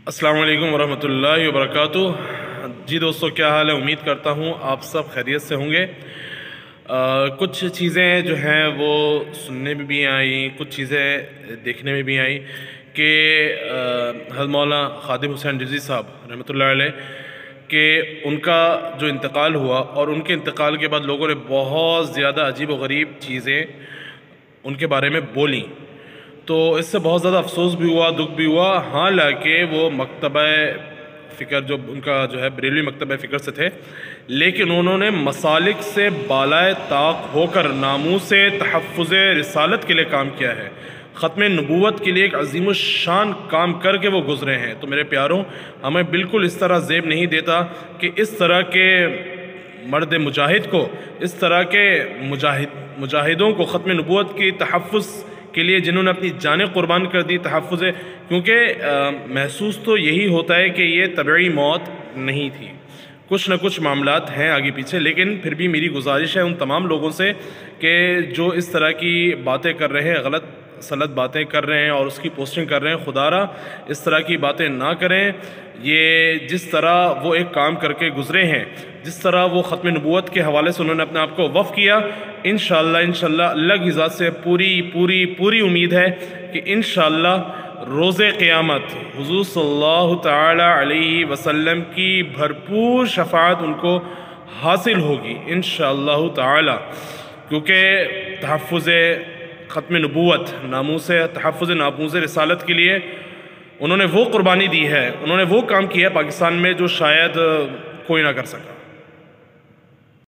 السلام علیکم ورحمۃ اللہ وبرکاتہ۔ جی دوستو، کیا حال ہے؟ امید کرتا ہوں آپ سب خیریت سے ہوں گے۔ کچھ چیزیں جو ہیں وہ سننے میں بھی آئیں، کچھ چیزیں دیکھنے میں بھی آئیں کہ حضرت مولانا خادم حسین رضوی صاحب رحمۃ اللہ علیہ کہ ان کا جو انتقال ہوا، اور ان کے انتقال کے بعد لوگوں نے بہت زیادہ عجیب و غریب چیزیں ان کے بارے میں بولیں، تو اس سے بہت زیادہ افسوس بھی ہوا، دکھ بھی ہوا۔ حالانکہ وہ مکتبہ فکر جو ان کا جو ہے بریلوی مکتبہ فکر سے تھے، لیکن انہوں نے مسالک سے بالائے طاق ہو کر ناموس تحفظ رسالت کے لیے کام کیا ہے، ختم نبوت کے لیے ایک عظیم الشان کام کر کے وہ گزرے ہیں۔ تو میرے پیاروں، ہمیں بالکل اس طرح زیب نہیں دیتا کہ اس طرح کے مرد مجاہد کو، اس طرح کے مجاہدوں کو ختم نبوت کی تحفظ کے لیے جنہوں نے اپنی جانیں قربان کر دی تحفظ، کیونکہ محسوس تو یہی ہوتا ہے کہ یہ طبعی موت نہیں تھی، کچھ نہ کچھ معاملات ہیں آگے پیچھے، لیکن پھر بھی میری گزارش ہے ان تمام لوگوں سے کہ جو اس طرح کی باتیں کر رہے ہیں، غلط سلط باتیں کر رہے ہیں اور اس کی پوسٹنگ کر رہے ہیں، خدا را اس طرح کی باتیں نہ کریں۔ یہ جس طرح وہ ایک کام کر کے گزرے ہیں، جس طرح وہ ختم نبوت کے حوالے سے انہوں نے اپنے آپ کو وقف کیا، انشاءاللہ اللہ کی ذات سے پوری امید ہے کہ انشاءاللہ روز قیامت حضور صلی اللہ تعالی علیہ وسلم کی بھرپور شفاعت ان کو حاصل ہوگی انشاءاللہ تعالی، کیونکہ تحفظ ختم نبوت، تحفظ ناموس رسالت کے لیے انہوں نے وہ قربانی دی ہے، انہوں نے وہ کام کیا ہے پاکستان میں جو شاید کوئی نہ کر سکا۔